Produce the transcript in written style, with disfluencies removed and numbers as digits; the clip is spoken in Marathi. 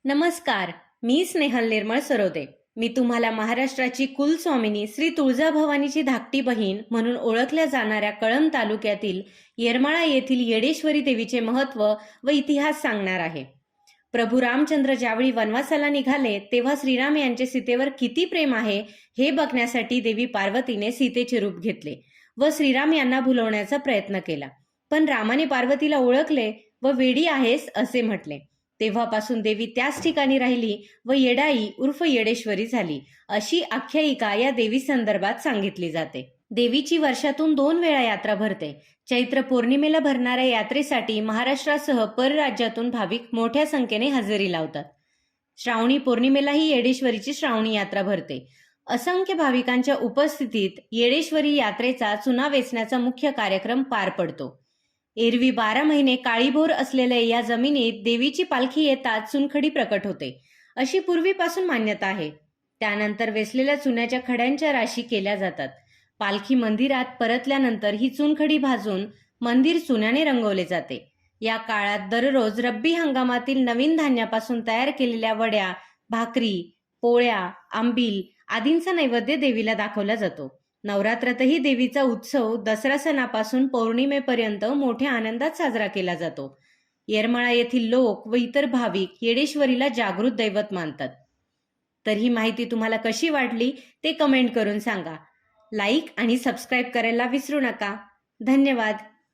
नमस्कार, मी स्नेहल निर्मळ सरोदे. मी तुम्हाला महाराष्ट्राची कुलस्वामिनी श्री तुळजाभवानीची धाकटी बहीण म्हणून ओळखल्या जाणाऱ्या कळंब तालुक्यातील येरमाळा येथील येडेश्वरी देवीचे महत्त्व व इतिहास सांगणार आहे. प्रभू रामचंद्र ज्यावेळी वनवासाला निघाले तेव्हा श्रीराम यांचे सीतेवर किती प्रेम आहे हे बघण्यासाठी देवी पार्वतीने सीतेचे रूप घेतले व श्रीराम यांना भुलवण्याचा प्रयत्न केला. पण रामाने पार्वतीला ओळखले व वेडी आहेस असे म्हटले. तेव्हापासून देवी त्याच ठिकाणी राहिली व येडाई उर्फ येडेश्वरी झाली, अशी आख्यायिका या देवी संदर्भात सांगितली जाते. देवीची वर्षातून 2 वेळा यात्रा भरते. चैत्र पौर्णिमेला भरणाऱ्या यात्रेसाठी महाराष्ट्रासह परराज्यातून भाविक मोठ्या संख्येने हजेरी लावतात. श्रावणी पौर्णिमेलाही येडेश्वरीची श्रावणी यात्रा भरते. असंख्य भाविकांच्या उपस्थितीत येडेश्वरी यात्रेचा चुना वेचण्याचा मुख्य कार्यक्रम पार पडतो. एरवी 12 महिने काळीभोर असलेल्या या जमिनीत देवीची पालखी येताच चुनखडी प्रकट होते, अशी पूर्वीपासून मान्यता आहे. त्यानंतर वेचलेल्या चुन्याच्या खड्यांच्या राशी केल्या जातात. पालखी मंदिरात परतल्यानंतर ही चुनखडी भाजून मंदिर चुन्याने रंगवले जाते. या काळात दररोज रब्बी हंगामातील नवीन धान्यापासून तयार केलेल्या वड्या, भाकरी, पोळ्या, आंबील आदींचा नैवेद्य देवीला दाखवला जातो. नवरात्रातही देवीचा उत्सव दसरा सणापासून पौर्णिमेपर्यंत मोठ्या आनंदात साजरा केला जातो. येरमाळा येथील लोक व इतर भाविक येडेश्वरीला जागृत दैवत मानतात. तर ही माहिती तुम्हाला कशी वाटली ते कमेंट करून सांगा. लाईक आणि सबस्क्राईब करायला विसरू नका. धन्यवाद.